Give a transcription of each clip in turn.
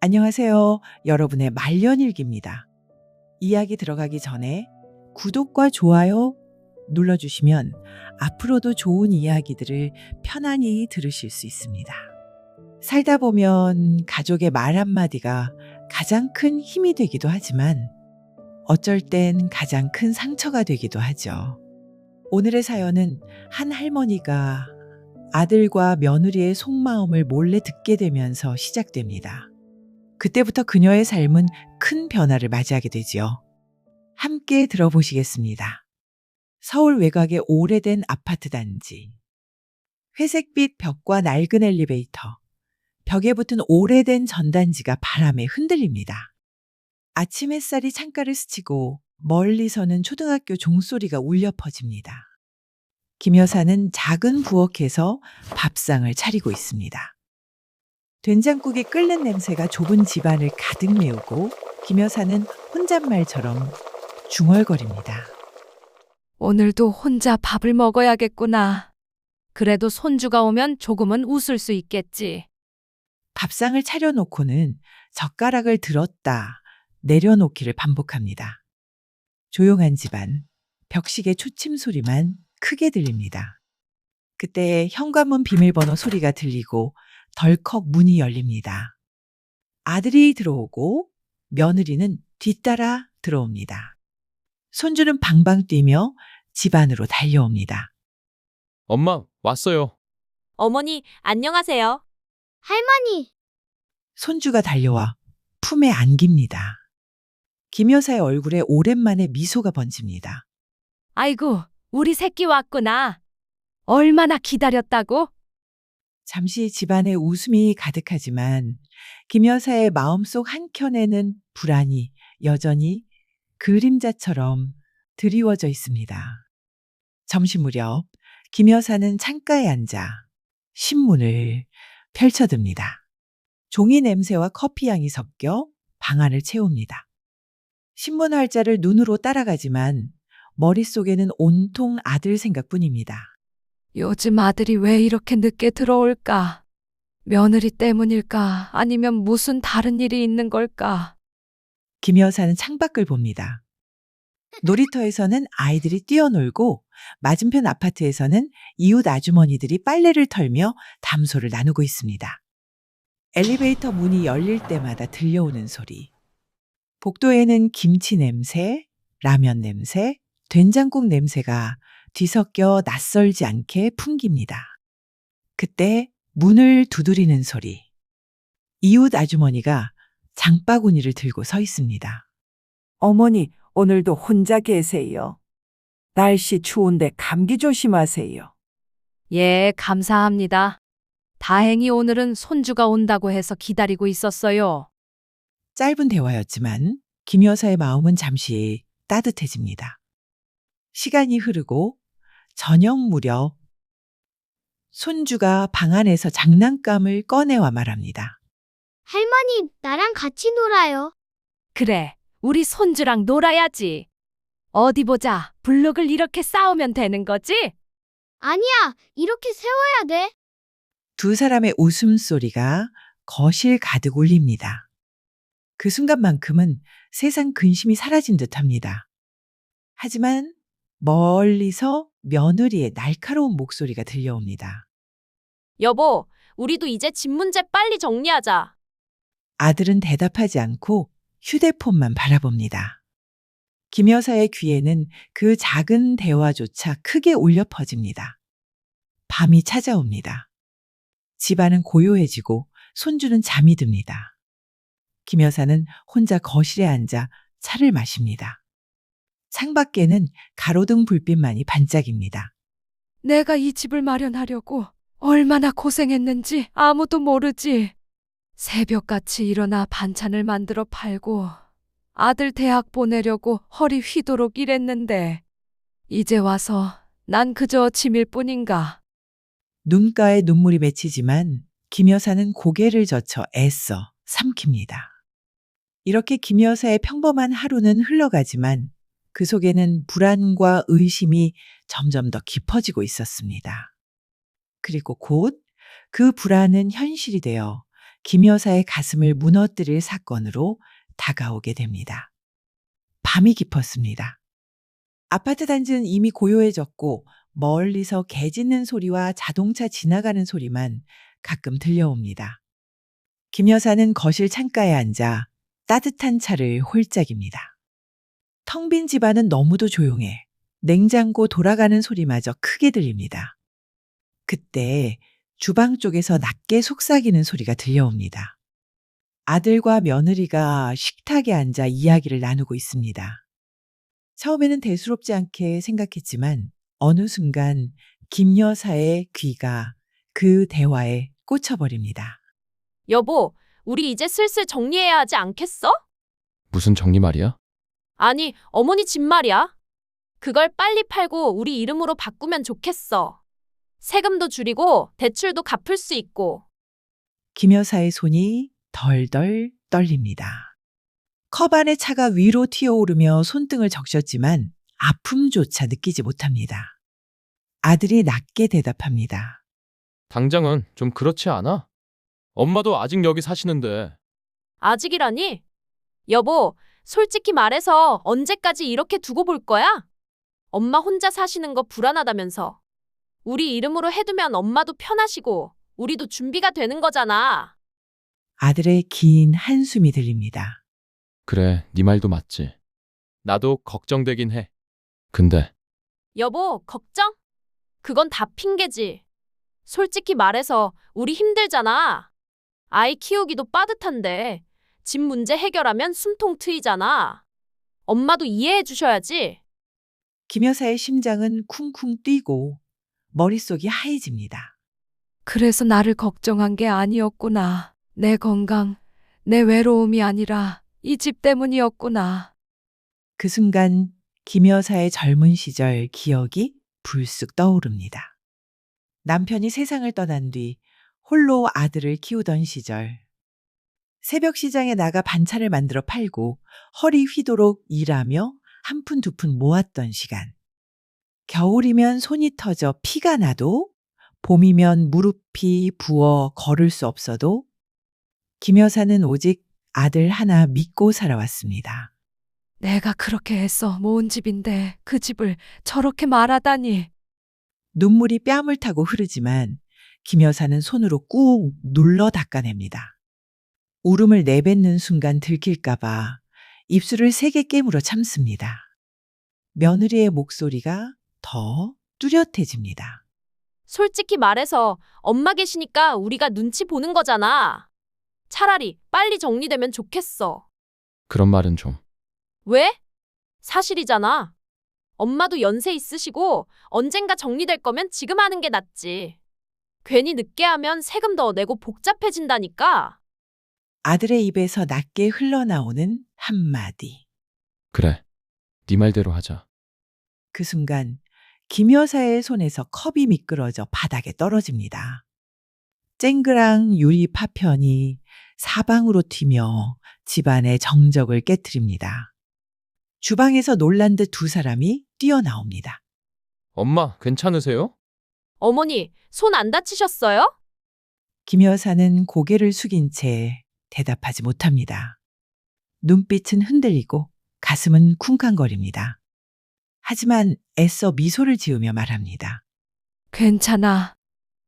안녕하세요. 여러분의 말년일기입니다. 이야기 들어가기 전에 구독과 좋아요 눌러주시면 앞으로도 좋은 이야기들을 편안히 들으실 수 있습니다. 살다 보면 가족의 말 한마디가 가장 큰 힘이 되기도 하지만 어쩔 땐 가장 큰 상처가 되기도 하죠. 오늘의 사연은 한 할머니가 아들과 며느리의 속마음을 몰래 듣게 되면서 시작됩니다. 그때부터 그녀의 삶은 큰 변화를 맞이하게 되지요. 함께 들어보시겠습니다. 서울 외곽의 오래된 아파트 단지. 회색빛 벽과 낡은 엘리베이터. 벽에 붙은 오래된 전단지가 바람에 흔들립니다. 아침 햇살이 창가를 스치고 멀리서는 초등학교 종소리가 울려 퍼집니다. 김 여사는 작은 부엌에서 밥상을 차리고 있습니다. 된장국이 끓는 냄새가 좁은 집안을 가득 메우고 김 여사는 혼잣말처럼 중얼거립니다. 오늘도 혼자 밥을 먹어야겠구나. 그래도 손주가 오면 조금은 웃을 수 있겠지. 밥상을 차려놓고는 젓가락을 들었다 내려놓기를 반복합니다. 조용한 집안, 벽시계 초침 소리만 크게 들립니다. 그때 현관문 비밀번호 소리가 들리고 덜컥 문이 열립니다. 아들이 들어오고 며느리는 뒤따라 들어옵니다. 손주는 방방 뛰며 집 안으로 달려옵니다. 엄마, 왔어요. 어머니, 안녕하세요. 할머니, 손주가 달려와 품에 안깁니다. 김 여사의 얼굴에 오랜만에 미소가 번집니다. 아이고, 우리 새끼 왔구나. 얼마나 기다렸다고? 잠시 집안에 웃음이 가득하지만 김 여사의 마음속 한켠에는 불안이 여전히 그림자처럼 드리워져 있습니다. 점심 무렵 김 여사는 창가에 앉아 신문을 펼쳐듭니다. 종이 냄새와 커피 향이 섞여 방 안을 채웁니다. 신문 활자를 눈으로 따라가지만 머릿속에는 온통 아들 생각뿐입니다. 요즘 아들이 왜 이렇게 늦게 들어올까? 며느리 때문일까? 아니면 무슨 다른 일이 있는 걸까? 김 여사는 창밖을 봅니다. 놀이터에서는 아이들이 뛰어놀고 맞은편 아파트에서는 이웃 아주머니들이 빨래를 털며 담소를 나누고 있습니다. 엘리베이터 문이 열릴 때마다 들려오는 소리. 복도에는 김치 냄새, 라면 냄새, 된장국 냄새가 뒤섞여 낯설지 않게 풍깁니다. 그때 문을 두드리는 소리. 이웃 아주머니가 장바구니를 들고 서 있습니다. 어머니, 오늘도 혼자 계세요. 날씨 추운데 감기 조심하세요. 예, 감사합니다. 다행히 오늘은 손주가 온다고 해서 기다리고 있었어요. 짧은 대화였지만 김 여사의 마음은 잠시 따뜻해집니다. 시간이 흐르고 저녁 무렵 손주가 방 안에서 장난감을 꺼내와 말합니다. 할머니, 나랑 같이 놀아요. 그래, 우리 손주랑 놀아야지. 어디 보자, 블록을 이렇게 쌓으면 되는 거지? 아니야, 이렇게 세워야 돼. 두 사람의 웃음소리가 거실 가득 울립니다. 그 순간만큼은 세상 근심이 사라진 듯합니다. 하지만 멀리서 며느리의 날카로운 목소리가 들려옵니다. 여보, 우리도 이제 집 문제 빨리 정리하자. 아들은 대답하지 않고 휴대폰만 바라봅니다. 김 여사의 귀에는 그 작은 대화조차 크게 울려 퍼집니다. 밤이 찾아옵니다. 집안은 고요해지고 손주는 잠이 듭니다. 김 여사는 혼자 거실에 앉아 차를 마십니다. 창밖에는 가로등 불빛만이 반짝입니다. 내가 이 집을 마련하려고 얼마나 고생했는지 아무도 모르지. 새벽같이 일어나 반찬을 만들어 팔고 아들 대학 보내려고 허리 휘도록 일했는데 이제 와서 난 그저 짐일 뿐인가. 눈가에 눈물이 맺히지만 김 여사는 고개를 젖혀 애써 삼킵니다. 이렇게 김 여사의 평범한 하루는 흘러가지만 그 속에는 불안과 의심이 점점 더 깊어지고 있었습니다. 그리고 곧 그 불안은 현실이 되어 김 여사의 가슴을 무너뜨릴 사건으로 다가오게 됩니다. 밤이 깊었습니다. 아파트 단지는 이미 고요해졌고 멀리서 개 짖는 소리와 자동차 지나가는 소리만 가끔 들려옵니다. 김 여사는 거실 창가에 앉아 따뜻한 차를 홀짝입니다. 텅 빈 집안은 너무도 조용해 냉장고 돌아가는 소리마저 크게 들립니다. 그때 주방 쪽에서 낮게 속삭이는 소리가 들려옵니다. 아들과 며느리가 식탁에 앉아 이야기를 나누고 있습니다. 처음에는 대수롭지 않게 생각했지만 어느 순간 김 여사의 귀가 그 대화에 꽂혀버립니다. 여보, 우리 이제 슬슬 정리해야 하지 않겠어? 무슨 정리 말이야? 아니, 어머니 집 말이야. 그걸 빨리 팔고 우리 이름으로 바꾸면 좋겠어. 세금도 줄이고 대출도 갚을 수 있고. 김 여사의 손이 덜덜 떨립니다. 컵 안의 차가 위로 튀어오르며 손등을 적셨지만 아픔조차 느끼지 못합니다. 아들이 낮게 대답합니다. 당장은 좀 그렇지 않아? 엄마도 아직 여기 사시는데. 아직이라니? 여보, 솔직히 말해서 언제까지 이렇게 두고 볼 거야? 엄마 혼자 사시는 거 불안하다면서. 우리 이름으로 해두면 엄마도 편하시고 우리도 준비가 되는 거잖아. 아들의 긴 한숨이 들립니다. 그래, 네 말도 맞지. 나도 걱정되긴 해. 근데 여보, 걱정? 그건 다 핑계지. 솔직히 말해서 우리 힘들잖아. 아이 키우기도 빠듯한데 집 문제 해결하면 숨통 트이잖아. 엄마도 이해해 주셔야지. 김 여사의 심장은 쿵쿵 뛰고 머릿속이 하얘집니다. 그래서 나를 걱정한 게 아니었구나. 내 건강, 내 외로움이 아니라 이 집 때문이었구나. 그 순간 김 여사의 젊은 시절 기억이 불쑥 떠오릅니다. 남편이 세상을 떠난 뒤 홀로 아들을 키우던 시절. 새벽 시장에 나가 반찬을 만들어 팔고 허리 휘도록 일하며 한 푼 두 푼 모았던 시간. 겨울이면 손이 터져 피가 나도 봄이면 무릎이 부어 걸을 수 없어도 김 여사는 오직 아들 하나 믿고 살아왔습니다. 내가 그렇게 애써 모은 집인데 그 집을 저렇게 말하다니. 눈물이 뺨을 타고 흐르지만 김 여사는 손으로 꾹 눌러 닦아냅니다. 울음을 내뱉는 순간 들킬까봐 입술을 세게 깨물어 참습니다. 며느리의 목소리가 더 뚜렷해집니다. 솔직히 말해서 엄마 계시니까 우리가 눈치 보는 거잖아. 차라리 빨리 정리되면 좋겠어. 그런 말은 좀. 왜? 사실이잖아. 엄마도 연세 있으시고 언젠가 정리될 거면 지금 하는 게 낫지. 괜히 늦게 하면 세금 더 내고 복잡해진다니까. 아들의 입에서 낮게 흘러나오는 한마디. 그래, 네 말대로 하자. 그 순간 김 여사의 손에서 컵이 미끄러져 바닥에 떨어집니다. 쨍그랑 유리 파편이 사방으로 튀며 집안의 정적을 깨트립니다. 주방에서 놀란 듯 두 사람이 뛰어나옵니다. 엄마, 괜찮으세요? 어머니, 손 안 다치셨어요? 김 여사는 고개를 숙인 채 대답하지 못합니다. 눈빛은 흔들리고 가슴은 쿵쾅거립니다. 하지만 애써 미소를 지으며 말합니다. 괜찮아.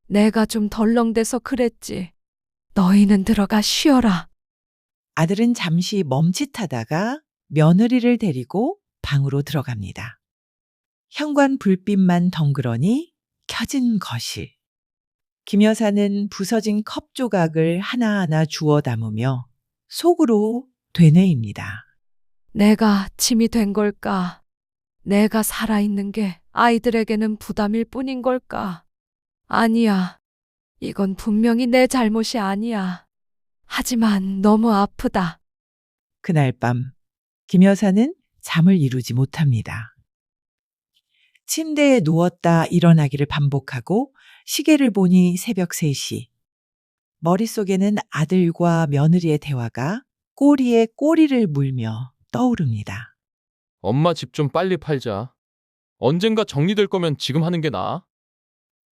내가 좀 덜렁대서 그랬지. 너희는 들어가 쉬어라. 아들은 잠시 멈칫하다가 며느리를 데리고 방으로 들어갑니다. 현관 불빛만 덩그러니 켜진 거실. 김 여사는 부서진 컵 조각을 하나하나 주워 담으며 속으로 되뇌입니다. 내가 짐이 된 걸까? 내가 살아있는 게 아이들에게는 부담일 뿐인 걸까? 아니야. 이건 분명히 내 잘못이 아니야. 하지만 너무 아프다. 그날 밤 김 여사는 잠을 이루지 못합니다. 침대에 누웠다 일어나기를 반복하고 시계를 보니 새벽 3시. 머릿속에는 아들과 며느리의 대화가 꼬리에 꼬리를 물며 떠오릅니다. 엄마 집 좀 빨리 팔자. 언젠가 정리될 거면 지금 하는 게 나아.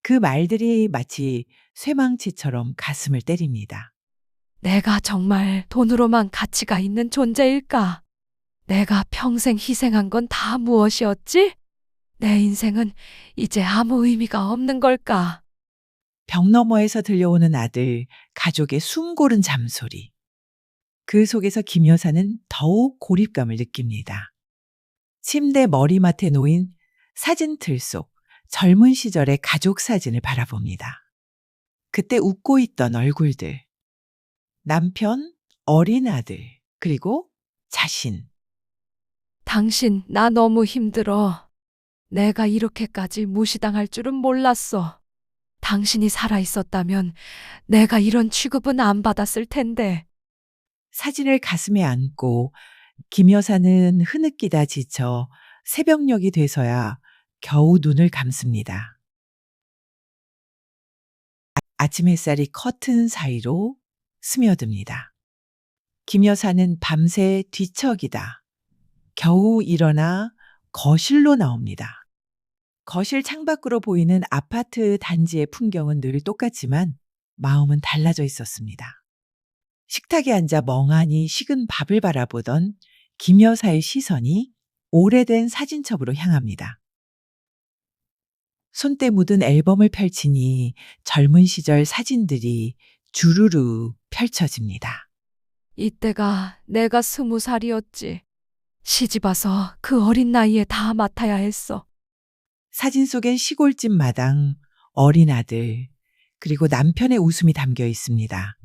그 말들이 마치 쇠망치처럼 가슴을 때립니다. 내가 정말 돈으로만 가치가 있는 존재일까? 내가 평생 희생한 건 다 무엇이었지? 내 인생은 이제 아무 의미가 없는 걸까? 벽 너머에서 들려오는 아들, 가족의 숨 고른 잠소리. 그 속에서 김 여사는 더욱 고립감을 느낍니다. 침대 머리맡에 놓인 사진틀 속 젊은 시절의 가족 사진을 바라봅니다. 그때 웃고 있던 얼굴들. 남편, 어린 아들, 그리고 자신. 당신, 나 너무 힘들어. 내가 이렇게까지 무시당할 줄은 몰랐어. 당신이 살아있었다면 내가 이런 취급은 안 받았을 텐데. 사진을 가슴에 안고 김 여사는 흐느끼다 지쳐 새벽녘이 돼서야 겨우 눈을 감습니다. 아침 햇살이 커튼 사이로 스며듭니다. 김 여사는 밤새 뒤척이다 겨우 일어나 거실로 나옵니다. 거실 창밖으로 보이는 아파트 단지의 풍경은 늘 똑같지만 마음은 달라져 있었습니다. 식탁에 앉아 멍하니 식은 밥을 바라보던 김 여사의 시선이 오래된 사진첩으로 향합니다. 손때 묻은 앨범을 펼치니 젊은 시절 사진들이 주르르 펼쳐집니다. 이때가 내가 20살이었지. 시집 와서 그 어린 나이에 다 맡아야 했어. 사진 속엔 시골집 마당, 어린 아들, 그리고 남편의 웃음이 담겨 있습니다.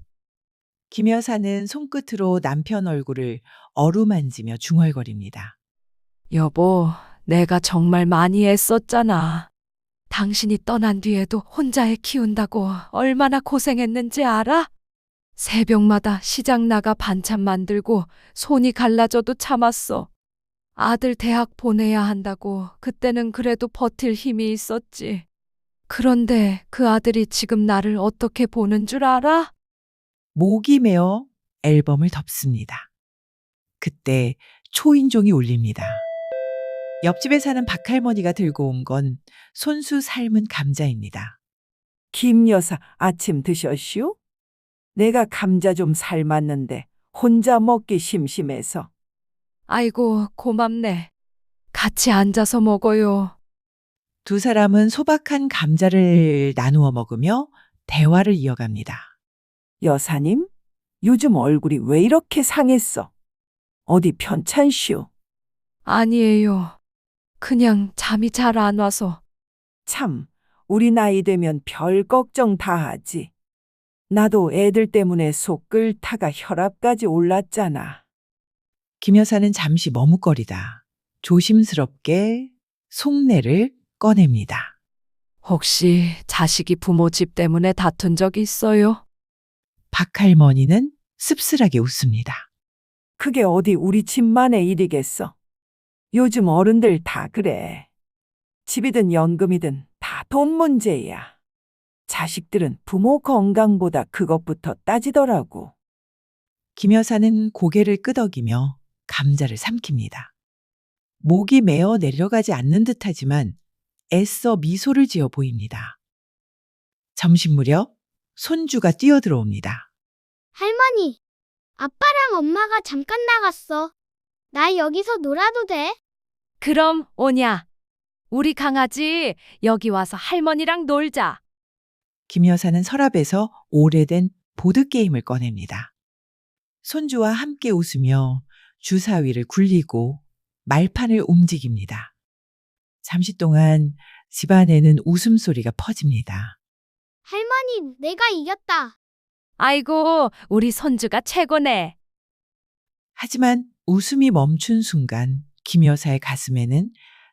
김 여사는 손끝으로 남편 얼굴을 어루만지며 중얼거립니다. 여보, 내가 정말 많이 애썼잖아. 당신이 떠난 뒤에도 혼자 애 키운다고 얼마나 고생했는지 알아? 새벽마다 시장 나가 반찬 만들고 손이 갈라져도 참았어. 아들 대학 보내야 한다고 그때는 그래도 버틸 힘이 있었지. 그런데 그 아들이 지금 나를 어떻게 보는 줄 알아? 목이 메어 앨범을 덮습니다. 그때 초인종이 울립니다. 옆집에 사는 박할머니가 들고 온 건 손수 삶은 감자입니다. 김 여사 아침 드셨슈? 내가 감자 좀 삶았는데 혼자 먹기 심심해서. 아이고, 고맙네. 같이 앉아서 먹어요. 두 사람은 소박한 감자를 나누어 먹으며 대화를 이어갑니다. 여사님, 요즘 얼굴이 왜 이렇게 상했어? 어디 편찮슈? 아니에요. 그냥 잠이 잘 안 와서. 참, 우리 나이 되면 별 걱정 다 하지. 나도 애들 때문에 속 끓다가 혈압까지 올랐잖아. 김 여사는 잠시 머뭇거리다 조심스럽게 속내를 꺼냅니다. 혹시 자식이 부모 집 때문에 다툰 적 있어요? 박할머니는 씁쓸하게 웃습니다. 그게 어디 우리 집만의 일이겠어. 요즘 어른들 다 그래. 집이든 연금이든 다 돈 문제야. 자식들은 부모 건강보다 그것부터 따지더라고. 김 여사는 고개를 끄덕이며 감자를 삼킵니다. 목이 메어 내려가지 않는 듯하지만 애써 미소를 지어 보입니다. 점심 무렵 손주가 뛰어들어옵니다. 할머니, 아빠랑 엄마가 잠깐 나갔어. 나 여기서 놀아도 돼? 그럼 오냐. 우리 강아지 여기 와서 할머니랑 놀자. 김 여사는 서랍에서 오래된 보드게임을 꺼냅니다. 손주와 함께 웃으며 주사위를 굴리고 말판을 움직입니다. 잠시 동안 집안에는 웃음소리가 퍼집니다. 할머니, 내가 이겼다. 아이고, 우리 손주가 최고네. 하지만 웃음이 멈춘 순간 김 여사의 가슴에는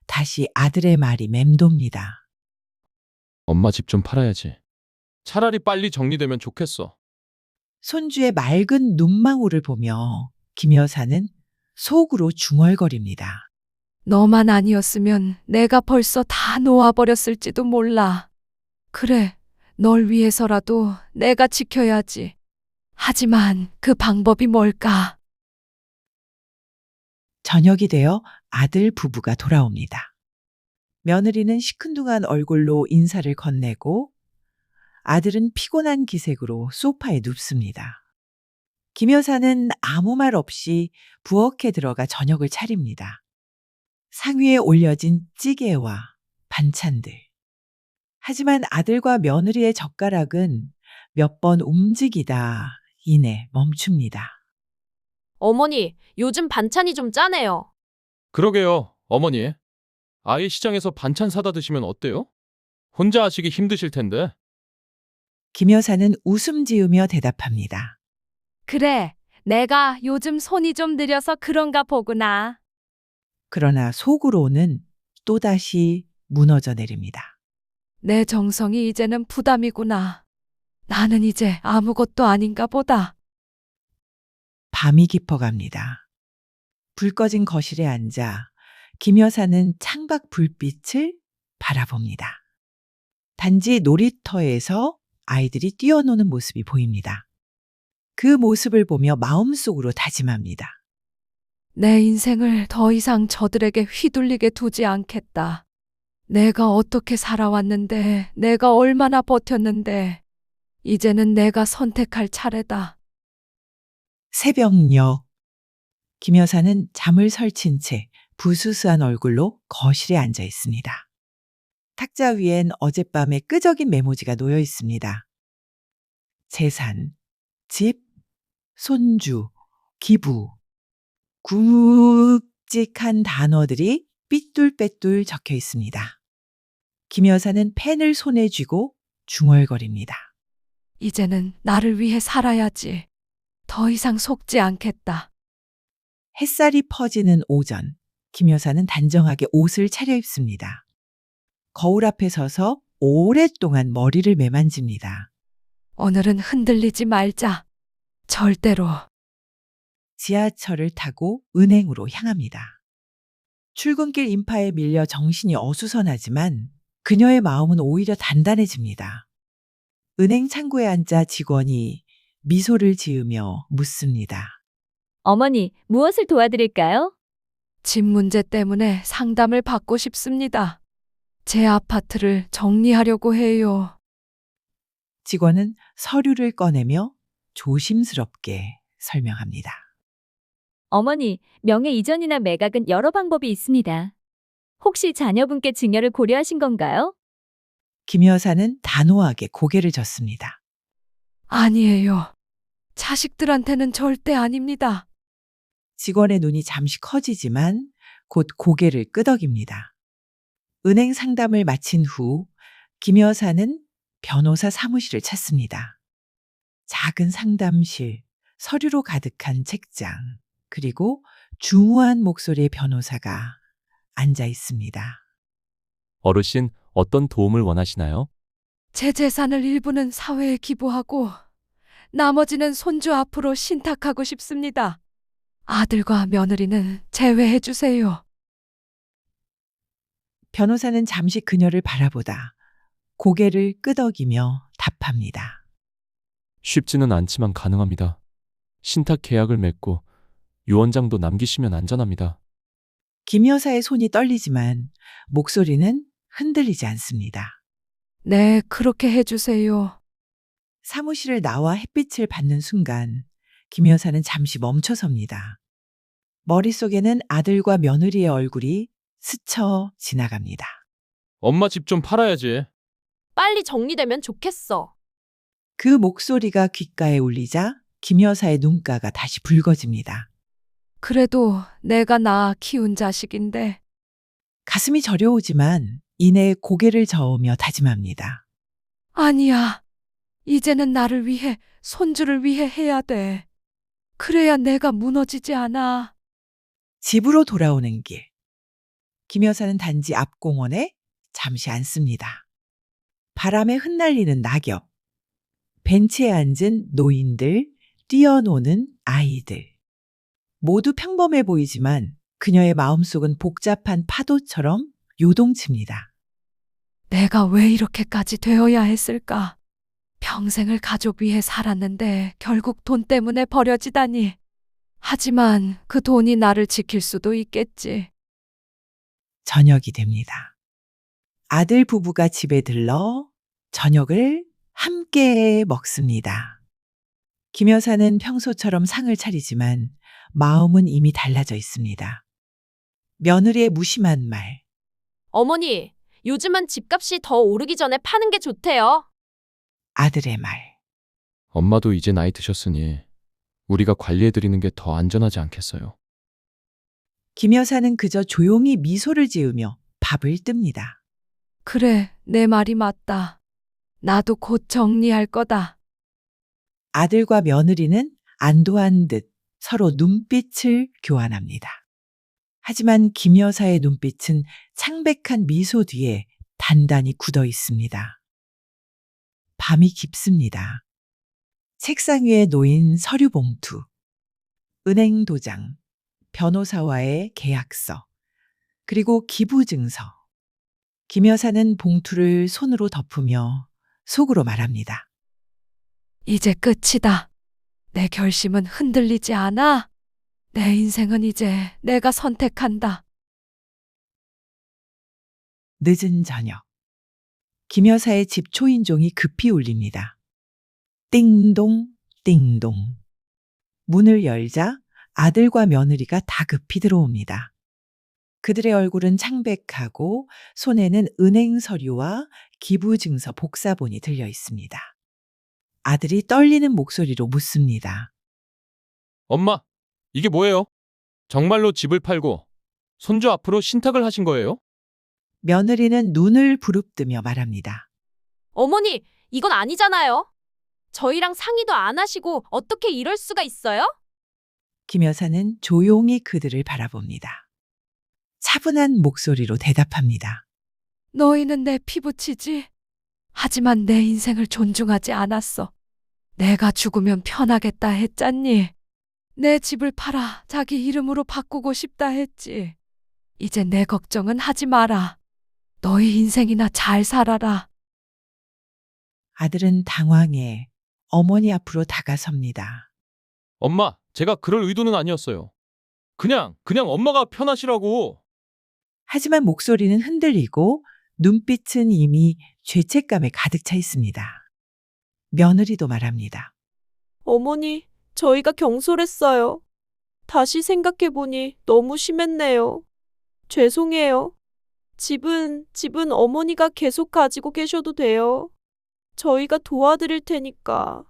다시 아들의 말이 맴돕니다. 엄마 집 좀 팔아야지. 차라리 빨리 정리되면 좋겠어. 손주의 맑은 눈망울을 보며 김 여사는 속으로 중얼거립니다. 너만 아니었으면 내가 벌써 다 놓아버렸을지도 몰라. 그래, 널 위해서라도 내가 지켜야지. 하지만 그 방법이 뭘까? 저녁이 되어 아들 부부가 돌아옵니다. 며느리는 시큰둥한 얼굴로 인사를 건네고 아들은 피곤한 기색으로 소파에 눕습니다. 김 여사는 아무 말 없이 부엌에 들어가 저녁을 차립니다. 상위에 올려진 찌개와 반찬들. 하지만 아들과 며느리의 젓가락은 몇 번 움직이다 이내 멈춥니다. 어머니, 요즘 반찬이 좀 짜네요. 그러게요, 어머니. 아이 시장에서 반찬 사다 드시면 어때요? 혼자 하시기 힘드실 텐데. 김 여사는 웃음 지으며 대답합니다. 그래, 내가 요즘 손이 좀 느려서 그런가 보구나. 그러나 속으로는 또다시 무너져 내립니다. 내 정성이 이제는 부담이구나. 나는 이제 아무것도 아닌가 보다. 밤이 깊어갑니다. 불 꺼진 거실에 앉아 김 여사는 창밖 불빛을 바라봅니다. 단지 놀이터에서 아이들이 뛰어노는 모습이 보입니다. 그 모습을 보며 마음속으로 다짐합니다. 내 인생을 더 이상 저들에게 휘둘리게 두지 않겠다. 내가 어떻게 살아왔는데, 내가 얼마나 버텼는데, 이제는 내가 선택할 차례다. 새벽녘 김 여사는 잠을 설친 채 부스스한 얼굴로 거실에 앉아 있습니다. 탁자 위엔 어젯밤에 끄적인 메모지가 놓여 있습니다. 재산, 집, 손주, 기부. 굵직한 단어들이 삐뚤빼뚤 적혀 있습니다. 김 여사는 펜을 손에 쥐고 중얼거립니다. 이제는 나를 위해 살아야지. 더 이상 속지 않겠다. 햇살이 퍼지는 오전, 김 여사는 단정하게 옷을 차려입습니다. 거울 앞에 서서 오랫동안 머리를 매만집니다. 오늘은 흔들리지 말자. 절대로. 지하철을 타고 은행으로 향합니다. 출근길 인파에 밀려 정신이 어수선하지만 그녀의 마음은 오히려 단단해집니다. 은행 창구에 앉아 직원이 미소를 지으며 묻습니다. 어머니, 무엇을 도와드릴까요? 집 문제 때문에 상담을 받고 싶습니다. 제 아파트를 정리하려고 해요. 직원은 서류를 꺼내며 조심스럽게 설명합니다. 어머니, 명의 이전이나 매각은 여러 방법이 있습니다. 혹시 자녀분께 증여를 고려하신 건가요? 김 여사는 단호하게 고개를 젓습니다. 아니에요. 자식들한테는 절대 아닙니다. 직원의 눈이 잠시 커지지만 곧 고개를 끄덕입니다. 은행 상담을 마친 후 김 여사는 변호사 사무실을 찾습니다. 작은 상담실, 서류로 가득한 책장, 그리고 중후한 목소리의 변호사가 앉아 있습니다. 어르신, 어떤 도움을 원하시나요? 제 재산을 일부는 사회에 기부하고 나머지는 손주 앞으로 신탁하고 싶습니다. 아들과 며느리는 제외해 주세요. 변호사는 잠시 그녀를 바라보다 고개를 끄덕이며 답합니다. 쉽지는 않지만 가능합니다. 신탁 계약을 맺고 유언장도 남기시면 안전합니다. 김 여사의 손이 떨리지만 목소리는 흔들리지 않습니다. 네, 그렇게 해 주세요. 사무실을 나와 햇빛을 받는 순간 김 여사는 잠시 멈춰섭니다. 머릿속에는 아들과 며느리의 얼굴이 스쳐 지나갑니다. 엄마 집 좀 팔아야지. 빨리 정리되면 좋겠어. 그 목소리가 귓가에 울리자 김 여사의 눈가가 다시 붉어집니다. 그래도 내가 낳아 키운 자식인데 가슴이 저려오지만 이내 고개를 저으며 다짐합니다. 아니야. 이제는 나를 위해, 손주를 위해 해야 돼. 그래야 내가 무너지지 않아. 집으로 돌아오는 길. 김 여사는 단지 앞 공원에 잠시 앉습니다. 바람에 흩날리는 낙엽. 벤치에 앉은 노인들, 뛰어노는 아이들. 모두 평범해 보이지만 그녀의 마음속은 복잡한 파도처럼 요동칩니다. 내가 왜 이렇게까지 되어야 했을까? 평생을 가족 위해 살았는데 결국 돈 때문에 버려지다니. 하지만 그 돈이 나를 지킬 수도 있겠지. 저녁이 됩니다. 아들 부부가 집에 들러 저녁을 함께 먹습니다. 김 여사는 평소처럼 상을 차리지만 마음은 이미 달라져 있습니다. 며느리의 무심한 말, 어머니, 요즘은 집값이 더 오르기 전에 파는 게 좋대요. 아들의 말, 엄마도 이제 나이 드셨으니 우리가 관리해드리는 게 더 안전하지 않겠어요? 김 여사는 그저 조용히 미소를 지으며 밥을 뜹니다. 그래, 내 말이 맞다. 나도 곧 정리할 거다. 아들과 며느리는 안도한 듯 서로 눈빛을 교환합니다. 하지만 김 여사의 눈빛은 창백한 미소 뒤에 단단히 굳어 있습니다. 밤이 깊습니다. 책상 위에 놓인 서류 봉투, 은행 도장, 변호사와의 계약서, 그리고 기부증서. 김 여사는 봉투를 손으로 덮으며 속으로 말합니다. 이제 끝이다. 내 결심은 흔들리지 않아. 내 인생은 이제 내가 선택한다. 늦은 저녁. 김 여사의 집 초인종이 급히 울립니다. 띵동, 띵동. 문을 열자 아들과 며느리가 다급히 들어옵니다. 그들의 얼굴은 창백하고 손에는 은행 서류와 기부증서 복사본이 들려 있습니다. 아들이 떨리는 목소리로 묻습니다. 엄마, 이게 뭐예요? 정말로 집을 팔고 손주 앞으로 신탁을 하신 거예요? 며느리는 눈을 부릅뜨며 말합니다. 어머니, 이건 아니잖아요. 저희랑 상의도 안 하시고 어떻게 이럴 수가 있어요? 김 여사는 조용히 그들을 바라봅니다. 차분한 목소리로 대답합니다. 너희는 내 피부치지? 하지만 내 인생을 존중하지 않았어. 내가 죽으면 편하겠다 했잖니. 내 집을 팔아 자기 이름으로 바꾸고 싶다 했지. 이제 내 걱정은 하지 마라. 너희 인생이나 잘 살아라. 아들은 당황해 어머니 앞으로 다가섭니다. 엄마, 제가 그럴 의도는 아니었어요. 그냥 엄마가 편하시라고. 하지만 목소리는 흔들리고 눈빛은 이미 죄책감에 가득 차 있습니다. 며느리도 말합니다. 어머니, 저희가 경솔했어요. 다시 생각해보니 너무 심했네요. 죄송해요. 집은 어머니가 계속 가지고 계셔도 돼요. 저희가 도와드릴 테니까.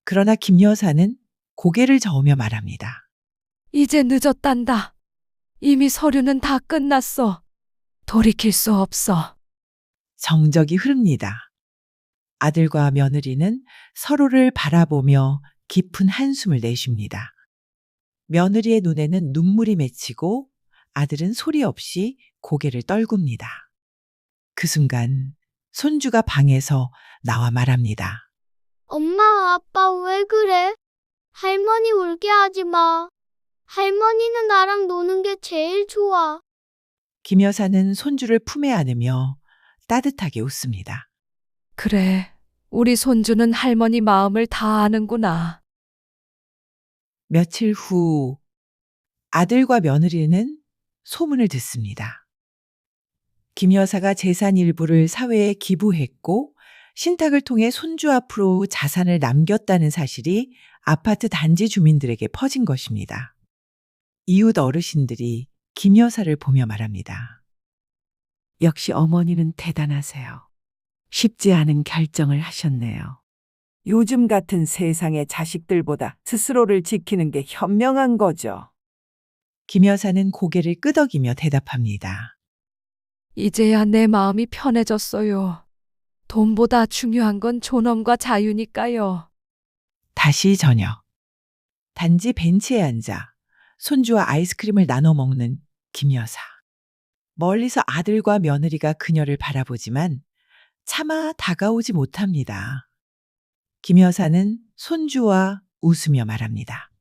그러나 김 여사는 고개를 저으며 말합니다. 이제 늦었단다. 이미 서류는 다 끝났어. 돌이킬 수 없어. 정적이 흐릅니다. 아들과 며느리는 서로를 바라보며 깊은 한숨을 내쉽니다. 며느리의 눈에는 눈물이 맺히고 아들은 소리 없이 고개를 떨굽니다. 그 순간 손주가 방에서 나와 말합니다. 엄마, 아빠 왜 그래? 할머니 울게 하지 마. 할머니는 나랑 노는 게 제일 좋아. 김 여사는 손주를 품에 안으며 따뜻하게 웃습니다. 그래, 우리 손주는 할머니 마음을 다 아는구나. 며칠 후 아들과 며느리는 소문을 듣습니다. 김 여사가 재산 일부를 사회에 기부했고 신탁을 통해 손주 앞으로 자산을 남겼다는 사실이 아파트 단지 주민들에게 퍼진 것입니다. 이웃 어르신들이 김 여사를 보며 말합니다. 역시 어머니는 대단하세요. 쉽지 않은 결정을 하셨네요. 요즘 같은 세상에 자식들보다 스스로를 지키는 게 현명한 거죠. 김 여사는 고개를 끄덕이며 대답합니다. 이제야 내 마음이 편해졌어요. 돈보다 중요한 건 존엄과 자유니까요. 다시 저녁. 단지 벤치에 앉아 손주와 아이스크림을 나눠 먹는 김 여사. 멀리서 아들과 며느리가 그녀를 바라보지만 차마 다가오지 못합니다. 김 여사는 손주와 웃으며 말합니다.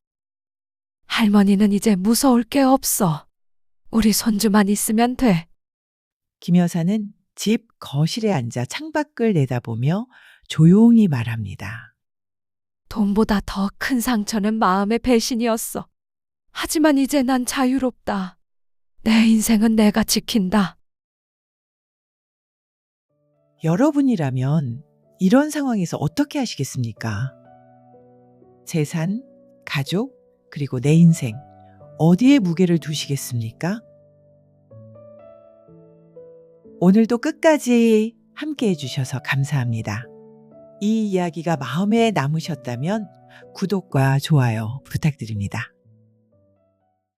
할머니는 이제 무서울 게 없어. 우리 손주만 있으면 돼. 김 여사는 집 거실에 앉아 창밖을 내다보며 조용히 말합니다. 돈보다 더 큰 상처는 마음의 배신이었어. 하지만 이제 난 자유롭다. 내 인생은 내가 지킨다. 여러분이라면 이런 상황에서 어떻게 하시겠습니까? 재산, 가족, 그리고 내 인생, 어디에 무게를 두시겠습니까? 오늘도 끝까지 함께 해주셔서 감사합니다. 이 이야기가 마음에 남으셨다면 구독과 좋아요 부탁드립니다.